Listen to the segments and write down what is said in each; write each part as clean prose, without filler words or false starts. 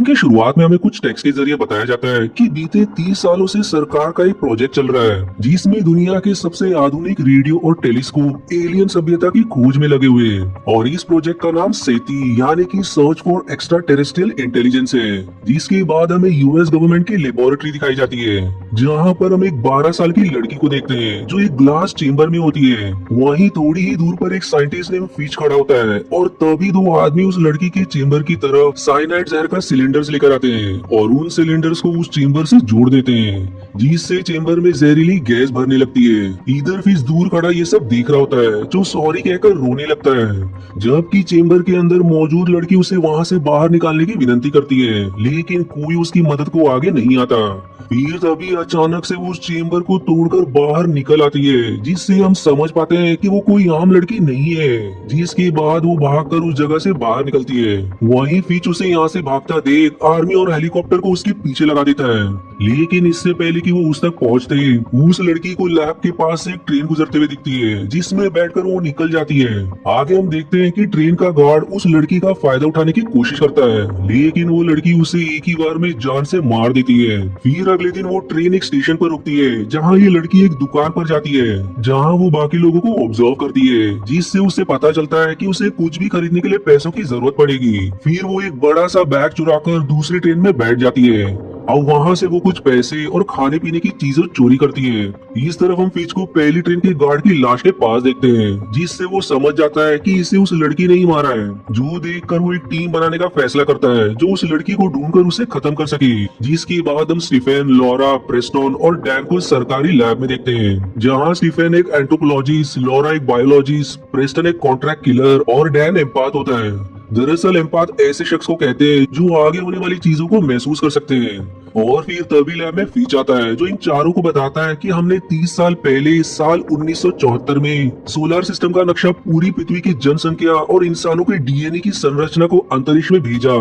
के शुरुआत में हमें कुछ टेक्स्ट के जरिए बताया जाता है कि बीते 30 सालों से सरकार का एक प्रोजेक्ट चल रहा है जिसमें दुनिया के सबसे आधुनिक रेडियो और टेलीस्कोप एलियन सभ्यता की खोज में लगे हुए हैं। और इस प्रोजेक्ट का नाम सेती यानी कि search for extra terrestrial intelligence है, जिसके बाद हमें यूएस गवर्नमेंट की लेबोरेटरी दिखाई जाती है जहाँ पर हम एक 12 साल की लड़की को देखते हैं जो एक ग्लास चेम्बर में होती है। वहीं थोड़ी ही दूर पर एक साइंटिस्ट नेम फिच खड़ा होता है और तभी दो आदमी उस लड़की के चेम्बर की तरफ साइनाइड जहर का सिलेंडर्स लेकर आते हैं और उन सिलेंडर्स को उस चेम्बर से जोड़ देते हैं जिससे चेम्बर में जहरीली गैस भरने लगती है। इधर फिश दूर खड़ा ये सब देख रहा होता है जो सॉरी कहकर रोने लगता है, जबकि चेम्बर के अंदर मौजूद लड़की उसे वहाँ से बाहर निकालने की विनती करती है लेकिन कोई उसकी मदद को आगे नहीं आता। फिर तभी अचानक से वो उस चेम्बर को तोड़कर बाहर निकल आती है जिससे हम समझ पाते हैं कि वो कोई आम लड़की नहीं है, जिसके बाद वो भागकर उस जगह से बाहर निकलती है। वहीं फिच उसे यहाँ से भागता देख आर्मी और हेलीकॉप्टर को उसके पीछे लगा देता है, लेकिन इससे पहले कि वो उस तक पहुँचते उस लड़की को लैब के पास से एक ट्रेन गुजरते हुए दिखती है जिसमें बैठकर वो निकल जाती है। आगे हम देखते हैं कि ट्रेन का गार्ड उस लड़की का फायदा उठाने की कोशिश करता है लेकिन वो लड़की उसे एक ही बार में जान से मार देती है। फिर अगले दिन वो ट्रेन एक स्टेशन पर रुकती है जहाँ ये लड़की एक दुकान पर जाती है जहाँ वो बाकी लोगों को ऑब्जर्व करती है जिससे उसे पता चलता है कि उसे कुछ भी खरीदने के लिए पैसों की जरूरत पड़ेगी। फिर वो एक बड़ा सा बैग चुराकर दूसरी ट्रेन में बैठ जाती है और वहाँ से वो कुछ पैसे और खाने पीने की चीजें चोरी करती है। इस तरफ हम फिच को पहली ट्रेन के गार्ड की लाश के पास देखते हैं जिससे वो समझ जाता है कि इसे उस लड़की ने ही मारा है, जो देखकर वो एक टीम बनाने का फैसला करता है जो उस लड़की को ढूंढकर उसे खत्म कर सके। जिसके बाद हम स्टीफन, लॉरा, प्रेस्टन और डैन को सरकारी लैब में देखते हैं जहाँ स्टीफन एक एंथ्रोपोलॉजिस्ट, लॉरा एक बायोलॉजिस्ट, प्रेस्टन एक कॉन्ट्रैक्ट किलर और डैन एम्पाथ होता है। दरअसल एम्पाथ ऐसे शख्स को कहते हैं जो आगे होने वाली चीजों को महसूस कर सकते हैं। और फिर तभी लैब में फिच आता है जो इन चारों को बताता है कि हमने 30 साल पहले साल 1974 में सोलर सिस्टम का नक्शा पूरी पृथ्वी की जनसंख्या और इंसानों के डीएनए की संरचना को अंतरिक्ष में भेजा।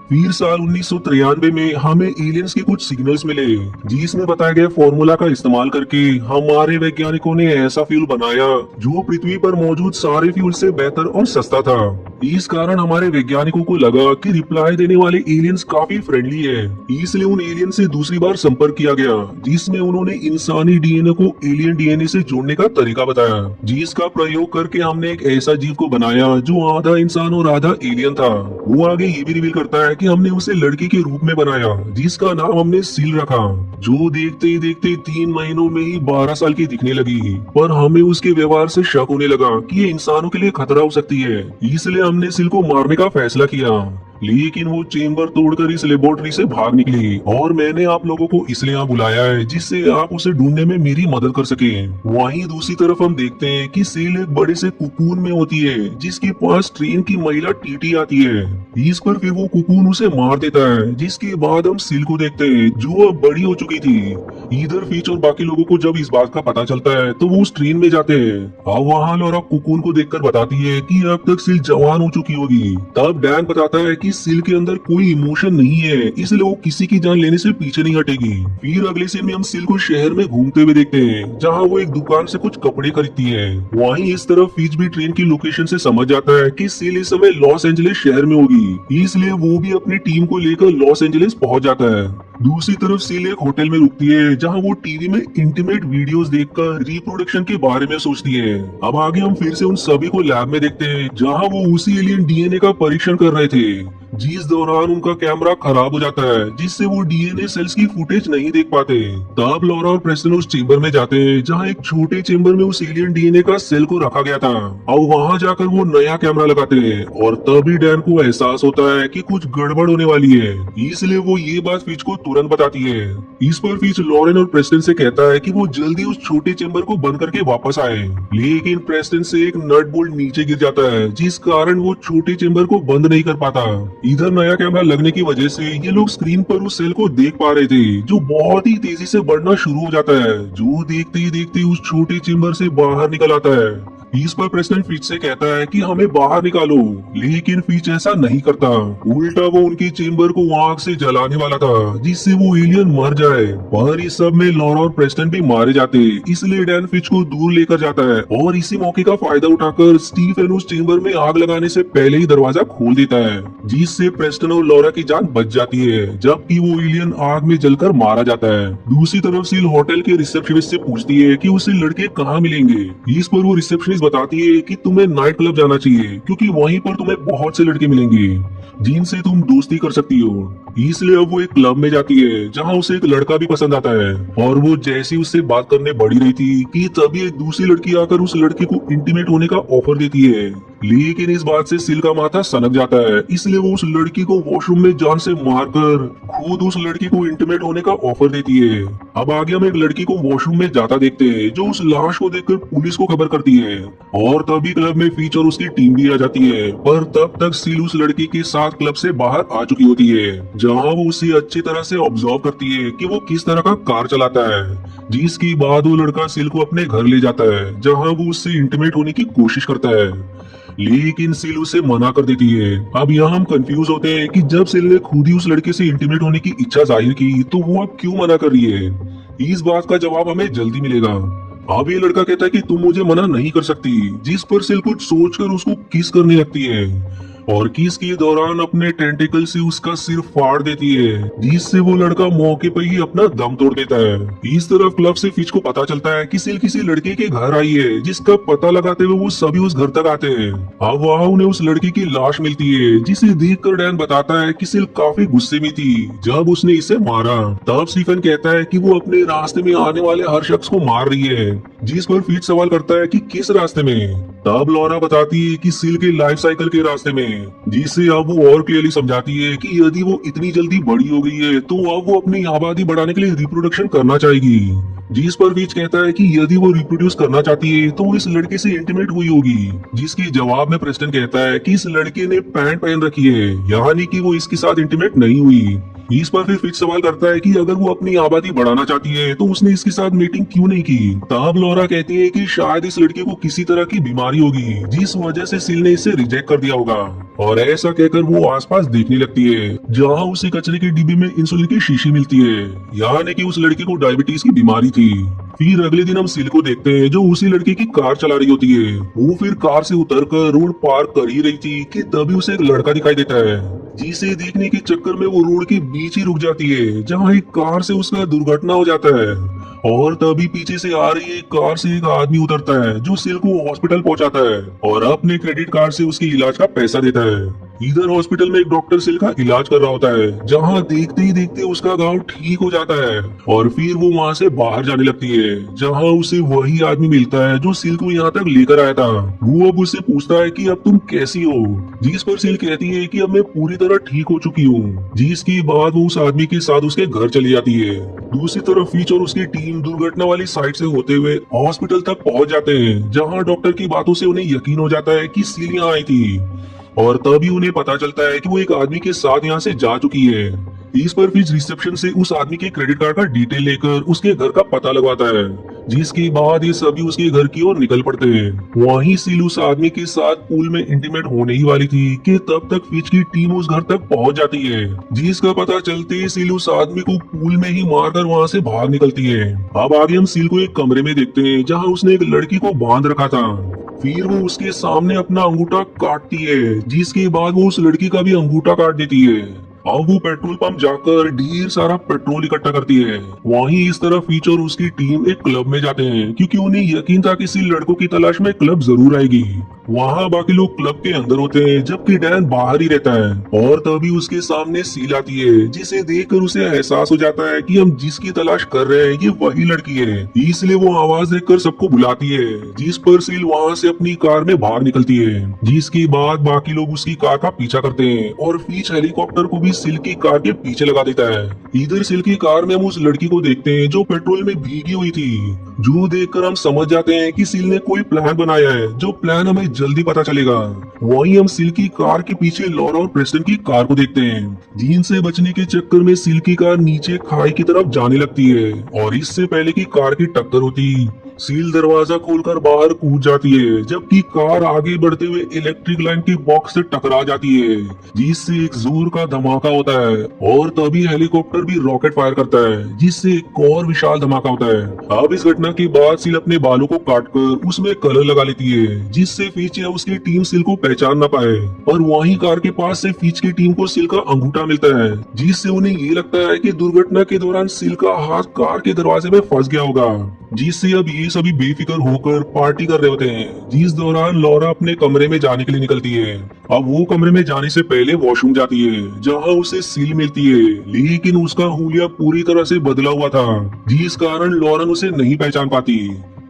फिर साल 1993 में हमें एलियंस के कुछ सिग्नल्स मिले जिसमें बताया गया फॉर्मूला का इस्तेमाल करके हमारे वैज्ञानिकों ने ऐसा फ्यूल बनाया जो पृथ्वी पर मौजूद सारे फ्यूल से बेहतर और सस्ता था। इस कारण हमारे वैज्ञानिकों को लगा कि रिप्लाई देने वाले एलियंस काफी फ्रेंडली है, इसलिए उन एलियन से दूसरी बार संपर्क किया गया जिसमें उन्होंने इंसानी डीएनए को एलियन डीएनए से जोड़ने का तरीका बताया, जिसका प्रयोग करके हमने एक ऐसा जीव को बनाया जो आधा इंसान और आधा एलियन था। वो आगे ये भी रिवील करता है कि हमने उसे लड़की के रूप में बनाया जिसका नाम हमने सील रखा, जो देखते ही देखते 3 महीनों में ही 12 साल की दिखने लगी। पर हमें उसके व्यवहार से शक होने लगा कि ये इंसानों के लिए खतरा हो सकती है, इसलिए हमने सील को मारने का फैसला किया। लेकिन वो चेम्बर तोड़कर इस लेबोरेटरी से भाग निकली और मैंने आप लोगों को इसलिए यहाँ बुलाया है जिससे आप उसे ढूंढने में मेरी मदद कर सके। वहीं दूसरी तरफ हम देखते हैं कि सील एक बड़े से कुकून में होती है जिसके पास ट्रेन की महिला टीटी आती है। इस पर फिर वो कुकून उसे मार देता है, जिसके बाद हम सील को देखते हैं जो अब बड़ी हो चुकी थी। इधर फिच और बाकी लोगों को जब इस बात का पता चलता है तो वो उस ट्रेन में जाते हैं। अब वहाँ लॉरा कुकून को देखकर बताती है कि अब तक सील जवान हो चुकी होगी। तब डैन बताता है कि सील के अंदर कोई इमोशन नहीं है, इसलिए वो किसी की जान लेने से पीछे नहीं हटेगी। फिर अगले सीन में हम सील को शहर में घूमते हुए देखते हैं जहाँ वो एक दुकान से कुछ कपड़े खरीदती है। वहीं इस तरफ फिच भी ट्रेन की लोकेशन से समझ जाता है कि सील इस समय लॉस एंजलिस शहर में होगी, इसलिए वो भी अपनी टीम को लेकर लॉस एंजलिस पहुंच जाता है। दूसरी तरफ सील एक होटल में रुकती है जहां वो टीवी में इंटीमेट वीडियोस देखकर रिप्रोडक्शन के बारे में सोचती है। अब आगे हम फिर से उन सभी को लैब में देखते हैं जहां वो उसी एलियन डीएनए का परीक्षण कर रहे थे, जिस दौरान उनका कैमरा खराब हो जाता है जिससे वो डीएनए सेल्स की फुटेज नहीं देख पाते। तब लॉरा और प्रेस्टन उस चेम्बर में जाते हैं जहाँ एक छोटे चेम्बर में उस एलियन डीएनए का सेल को रखा गया था और वहाँ जाकर वो नया कैमरा लगाते हैं और तभी डैन को एहसास होता है कि कुछ गड़बड़ होने वाली है, इसलिए वो ये बात फिच को तुरंत बताती है। इस पर फिच लॉरेन और प्रेस्टन से कहता है कि वो जल्दी उस छोटे चेम्बर को बंद करके वापस आए, लेकिन प्रेस्टन से एक नट बोल्ट नीचे गिर जाता है जिस कारण वो छोटे चेम्बर को बंद नहीं कर पाता। इधर नया कैमरा लगने की वजह से ये लोग स्क्रीन पर उस सेल को देख पा रहे थे जो बहुत ही तेजी से बढ़ना शुरू हो जाता है, जो देखते ही देखते उस छोटे चेम्बर से बाहर निकल आता है। इस पर प्रेसिडेंट फिच से कहता है कि हमें बाहर निकालो, लेकिन फिच ऐसा नहीं करता। उल्टा वो उनकी चेम्बर को आग से जलाने वाला था जिससे वो एलियन मर जाए। पर इस सब में लॉरा और प्रेस्टन भी मारे जाते, इसलिए डैन फिच को दूर लेकर जाता है और इसी मौके का फायदा उठाकर स्टीफन उस चेम्बर में आग लगाने से पहले ही दरवाजा खोल देता है, जिससे प्रेस्टन और लॉरा की जान बच जाती है, जबकि वो एलियन आग में जलकर मारा जाता है। दूसरी तरफ सील होटल के रिसेप्शनिस्ट से पूछती है कि उसे लड़के कहाँ मिलेंगे। इस पर वो रिसेप्शनिस्ट बताती है कि तुम्हें नाइट क्लब जाना चाहिए क्योंकि वहीं पर तुम्हें बहुत से लड़के मिलेंगे जिनसे तुम दोस्ती कर सकती हो। इसलिए अब वो एक क्लब में जाती है जहां उसे एक लड़का भी पसंद आता है, और वो जैसी उससे बात करने बढ़ी रही थी कि तभी एक दूसरी लड़की आकर उस लड़के को इंटीमेट होने का ऑफर देती है। लेकिन इस बात से सिल का माथा सनक जाता है, इसलिए वो उस लड़की को वॉशरूम में जान से मारकर खुद उस लड़की को इंटीमेट होने का ऑफर देती है। अब आगे हम एक लड़की को वॉशरूम में जाता देखते हैं जो उस लाश को देखकर पुलिस को खबर करती है, और तभी क्लब में फीच और उसकी टीम भी आ जाती है। पर तब तक सील उस लड़की के साथ क्लब से बाहर आ चुकी होती है, जहां वो उसे अच्छी तरह से ऑब्जर्व करती है कि वो किस तरह का कार चलाता है, जिसके बाद वो लड़का सिल को अपने घर ले जाता है जहां वो उससे इंटीमेट होने की कोशिश करता है, लेकिन सिल उसे मना कर देती है। अब यहाँ हम कंफ्यूज होते हैं कि जब सिल ने खुद ही उस लड़के से इंटीमेट होने की इच्छा जाहिर की तो वो अब क्यों मना कर रही है। इस बात का जवाब हमें जल्दी मिलेगा। अब ये लड़का कहता है कि तुम मुझे मना नहीं कर सकती, जिस पर सिल कुछ सोचकर उसको किस करने लगती है और किस के दौरान अपने टेंटिकल से उसका सिर फाड़ देती है, जिससे वो लड़का मौके पर ही अपना दम तोड़ देता है। इस तरफ क्लब से फिच को पता चलता है कि सिल किसी लड़के के घर आई है, जिसका पता लगाते हुए वो सभी उस घर तक आते हैं। अब वहाँ उन्हें उस लड़की की लाश मिलती है, जिसे देखकर डैन बताता है कि सिल काफी गुस्से में थी जब उसने इसे मारा। तब स्टीफन कहता है कि वो अपने रास्ते में आने वाले हर शख्स को मार रही है, जिस पर फिच सवाल करता है कि किस रास्ते में। तब लॉरा बताती है कि सिल के लाइफ साइकिल के रास्ते में, जिससे अब वो और क्लियरली समझाती है कि यदि वो इतनी जल्दी बड़ी हो गई है तो अब वो अपनी आबादी बढ़ाने के लिए रिप्रोडक्शन करना चाहेगी। जिस पर फिच कहता है कि यदि वो रिप्रोड्यूस करना चाहती है तो वो इस लड़के से इंटीमेट हुई होगी, जिसके जवाब में प्रेस्टन कहता है कि इस लड़के ने पैंट पहन रखी है, यानी कि वो इसके साथ इंटीमेट नहीं हुई। इस पर फिर फिच सवाल करता है कि अगर वो अपनी आबादी बढ़ाना चाहती है तो उसने इसके साथ मीटिंग क्यों नहीं की। तब लॉरा कहती है कि शायद इस लड़के को किसी तरह की बीमारी होगी, जिस वजह से सिल ने इसे रिजेक्ट कर दिया होगा, और ऐसा कहकर वो आसपास देखने लगती है जहां उसे कचरे के डिब्बे में इंसुलिन की शीशी मिलती है, यानी कि उस लड़के को डायबिटीज की बीमारी थी। फिर अगले दिन हम सिल को देखते हैं जो उसी लड़के की कार चला रही होती है। वो फिर कार से उतरकर रोड पार कर ही रही थी कि तभी उसे एक लड़का दिखाई देता है, जिसे देखने के चक्कर में वो रोड के बीच ही रुक जाती है, जहां एक कार से उसका दुर्घटना हो जाता है। और तभी पीछे से आ रही एक कार से एक आदमी उतरता है जो सिल को हॉस्पिटल पहुंचाता है और अपने क्रेडिट कार्ड से उसके इलाज का पैसा देता है। इधर हॉस्पिटल में एक डॉक्टर सिल का इलाज कर रहा होता है, जहां देखते ही देखते उसका घाव ठीक हो जाता है, और फिर वो वहां से बाहर जाने लगती है, जहां उसे वही आदमी मिलता है जो सिल को यहाँ तक लेकर आया था। वो अब उससे पूछता है कि अब तुम कैसी हो, जिस पर सिल कहती है कि अब मैं पूरी तरह ठीक हो चुकी हूँ, जिसके बाद वो उस आदमी के साथ उसके घर चली जाती है। दूसरी तरफ फिच और उसकी टीम दुर्घटना वाली साइड से होते हुए हॉस्पिटल तक पहुंच जाते हैं, जहां डॉक्टर की बातों से उन्हें यकीन हो जाता है कि सिल यहाँ आई थी, और तभी उन्हें पता चलता है कि वो एक आदमी के साथ यहाँ से जा चुकी है। इस पर फिच रिसेप्शन से उस आदमी के क्रेडिट कार्ड का डिटेल लेकर उसके घर का पता लगवाता है, जिसके बाद ये सभी उसके घर की ओर निकल पड़ते हैं। वहीं सिल उस आदमी के साथ पूल में इंटीमेट होने ही वाली थी कि तब तक फिच की टीम उस घर तक पहुंच जाती है, जिसका पता चलते ही सिल उस आदमी को पूल में ही मारकर वहां से भाग निकलती है। अब आगे हम सिल को एक कमरे में देखते हैं जहाँ उसने एक लड़की को बांध रखा था। फिर वो उसके सामने अपना अंगूठा काटती है, जिसके बाद वो उस लड़की का भी अंगूठा काट देती है। अब वो पेट्रोल पंप जाकर ढेर सारा पेट्रोल इकट्ठा करती है। वहीं इस तरफ फिच और उसकी टीम एक क्लब में जाते हैं, क्योंकि उन्हें यकीन था कि सिल लड़कों की तलाश में क्लब जरूर आएगी। वहाँ बाकी लोग क्लब के अंदर होते हैं, जबकि डैन बाहर ही रहता है, और तभी उसके सामने सील आती है, जिसे देखकर उसे एहसास हो जाता है कि हम जिसकी तलाश कर रहे हैं ये वही लड़की है। इसलिए वो आवाज देकर सबको बुलाती है, जिस पर सील वहाँ से अपनी कार में भाग निकलती है, जिसके बाद बाकी लोग उसकी कार का पीछा करते हैं, और फिच हेलीकॉप्टर को भी सिल की कार के पीछे लगा देता है। इधर सिल की कार में हम उस लड़की को देखते हैं जो पेट्रोल में भीगी हुई थी, जो देखकर हम समझ जाते हैं कि सिल ने कोई प्लान बनाया है, जो प्लान हमें जल्दी पता चलेगा। वहीं हम सिल की कार के पीछे लॉरा और प्रेस्टन की कार को देखते हैं, जिनसे बचने के चक्कर में सिल की कार नीचे खाई की तरफ जाने लगती है, और इससे पहले की कार की टक्कर होती सील दरवाजा खोलकर बाहर कूद जाती है, जबकि कार आगे बढ़ते हुए इलेक्ट्रिक लाइन के बॉक्स से टकरा जाती है, जिससे एक जोर का धमाका होता है। और तभी हेलीकॉप्टर भी रॉकेट फायर करता है, जिससे एक और विशाल धमाका होता है। अब इस घटना के बाद सील अपने बालों को काटकर उसमें कलर लगा लेती है, जिससे फिच या उसकी टीम सील को पहचान न पाए। और वहीं कार के पास से फिच की टीम को सील का अंगूठा मिलता है, जिससे उन्हें ये लगता है कि दुर्घटना के दौरान सील का हाथ कार के दरवाजे में फंस गया होगा, जिससे अब ये सभी बेफिक्र होकर पार्टी कर रहे होते हैं। जिस दौरान लॉरा अपने कमरे में जाने के लिए निकलती है। अब वो कमरे में जाने से पहले वॉशरूम जाती है, जहां उसे सील मिलती है, लेकिन उसका हुलिया पूरी तरह से बदला हुआ था, जिस कारण लॉरन उसे नहीं पहचान पाती।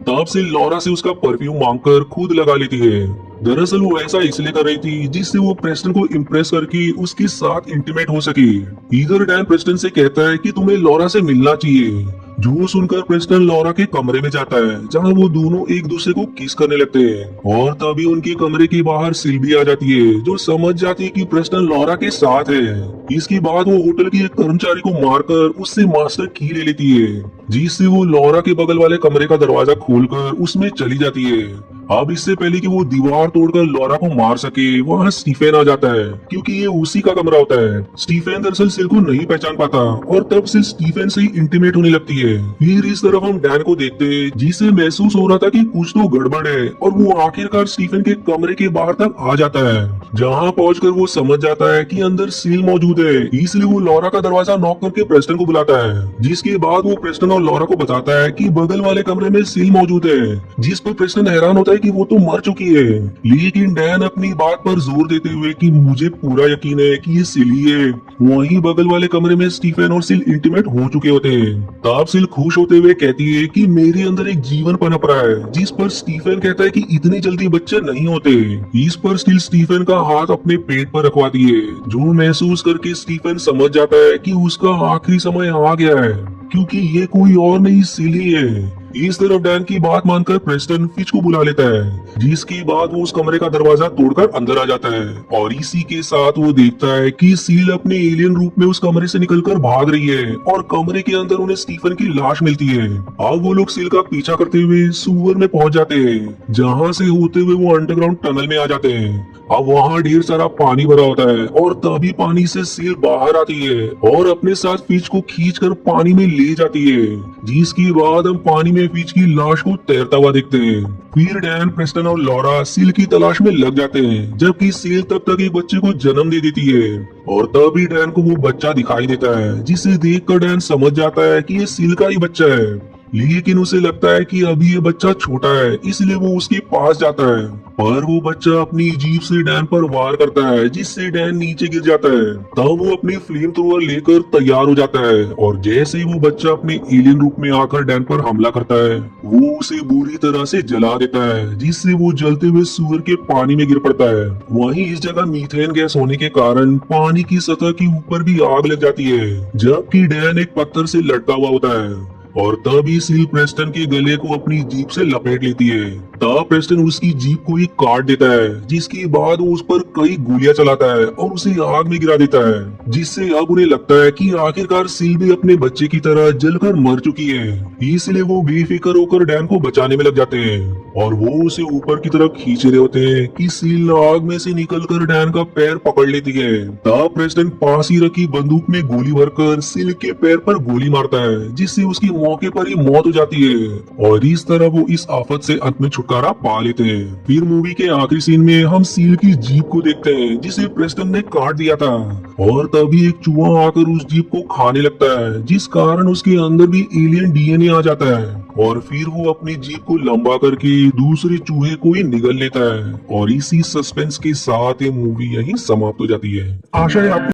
तब से लॉरा से उसका परफ्यूम मांगकर खुद लगा लेती है। दरअसल वो ऐसा इसलिए कर रही थी जिससे वो प्रेस्टन को इम्प्रेस करके उसके साथ इंटीमेट हो सके। इधर डैन प्रेस्टन से कहता है कि तुम्हें लॉरा से मिलना चाहिए, जो सुनकर प्रेस्टन लॉरा के कमरे में जाता है, जहां वो दोनों एक दूसरे को किस करने लगते हैं। और तभी उनके कमरे के बाहर सील भी आ जाती है, जो समझ जाती है कि प्रेस्टन लॉरा के साथ है। इसके बाद वो होटल के एक कर्मचारी को मारकर उससे मास्टर की ले लेती है, जिससे वो लॉरा के बगल वाले कमरे का दरवाजा खोलकर उसमें चली जाती है। अब इससे पहले कि वो दीवार तोड़कर लॉरा को मार सके, वहाँ स्टीफन आ जाता है, क्योंकि ये उसी का कमरा होता है। स्टीफन दरअसल सिल को नहीं पहचान पाता और तब सिल स्टीफन से ही इंटीमेट होने लगती है। फिर इस तरफ हम डैन को देखते हैं, जिसे महसूस हो रहा था कि कुछ तो गड़बड़ है, और वो आखिरकार स्टीफन के कमरे के बाहर तक आ जाता है, जहाँ पहुंचकर वो समझ जाता है कि अंदर सील मौजूद है। इसलिए वो लॉरा का दरवाजा नॉक करके प्रेस्टन को बुलाता है, जिसके बाद वो प्रेस्टन और लॉरा को बताता है कि बगल वाले कमरे में सील मौजूद है, जिस पर प्रेस्टन हैरान होता है कि वो तो मर चुकी है। लेकिन डैन अपनी बात पर जोर देते हुए कि मुझे पूरा यकीन है कि ये सील ही है। वहीं बगल वाले कमरे में स्टीफन और सिल इंटीमेट हो चुके होते हैं। तब सिल खुश होते हुए कहती है कि मेरे अंदर एक जीवन पनप रहा है, जिस पर स्टीफन कहता है कि इतनी जल्दी बच्चे नहीं होते। इस पर सिल स्टीफन का हाथ अपने पेट पर रखवाती है, जो महसूस करके स्टीफन समझ जाता है कि उसका आखिरी समय आ गया है, क्योंकि ये कोई और नहीं सील ही है। इस तरफ डैन की बात मानकर प्रेस्टन फिच को बुला लेता है, जिसके बाद वो उस कमरे का दरवाजा तोड़कर अंदर आ जाता है। और इसी के साथ वो देखता है कि सील अपने एलियन रूप में उस कमरे से निकलकर भाग रही है, और कमरे के अंदर उन्हें स्टीफन की लाश मिलती है। अब वो लोग सील का पीछा करते हुए सुअर में पहुंच जाते हैं, जहां से होते हुए वो अंडरग्राउंड टनल में आ जाते हैं। अब वहाँ ढेर सारा पानी भरा होता है, और तभी पानी से सील बाहर आती है और अपने साथ फिच को खींचकर पानी में ले जाती है, जिसके बाद हम पानी में फिच की लाश को तैरता हुआ देखते हैं। फिर डैन, प्रेस्टन और लॉरा सील की तलाश में लग जाते हैं, जबकि सील तब तक एक बच्चे को जन्म दे देती है। और तभी डैन को वो बच्चा दिखाई देता है, जिसे देखकर डैन समझ जाता है कि ये सील का ही बच्चा है। लेकिन उसे लगता है कि अभी ये बच्चा छोटा है, इसलिए वो उसके पास जाता है, पर वो बच्चा अपनी जीभ से डैन पर वार करता है, जिससे डैन नीचे गिर जाता है। तब वो अपनी फ्लेम थ्रोअर लेकर तैयार हो जाता है, और जैसे ही वो बच्चा अपने एलियन रूप में आकर डैन पर हमला करता है, वो उसे बुरी तरह से जला देता है, जिससे वो जलते हुए सुअर के पानी में गिर पड़ता है। वहीं इस जगह मीथेन गैस होने के कारण पानी की सतह के ऊपर भी आग लग जाती है, जबकि डैन एक पत्थर से लटका हुआ होता है। और तभी सील प्रेस्टन के गले को अपनी जीप से लपेट लेती है। तब प्रेस्टन उसकी जीप को ही काट देता है, जिसके बाद वो उस पर कई गोलियां चलाता है और उसे आग में गिरा देता है, जिससे अब उन्हें लगता है कि आखिरकार सील भी अपने बच्चे की तरह जलकर मर चुकी है। इसलिए वो बेफिक्र होकर डैन को बचाने में लग जाते हैं, और वो उसे ऊपर की तरफ खींच रहे होते हैं कि सील आग में से निकलकर डैन का पैर पकड़ लेती है। तब प्रेस्टन पास ही रखी बंदूक में गोली भरकर सील के पैर पर गोली मारता है, जिससे उसकी मौके पर ही मौत हो जाती है। और इस तरह वो इस आफत से अंत में छुटकारा पा लेते हैं। फिर मूवी के आखिरी सीन में हम सील की जीप को देखते हैं, जिसे प्रेस्टन ने काट दिया था, और तभी एक चूहा आकर उस जीप को खाने लगता है, जिस कारण उसके अंदर भी एलियन डीएनए आ जाता है। और फिर वो अपनी जीप को लंबा करके दूसरे चूहे को ही निगल लेता है। और इसी सस्पेंस के साथ ये मूवी यहीं समाप्त हो जाती है। आशा है आपको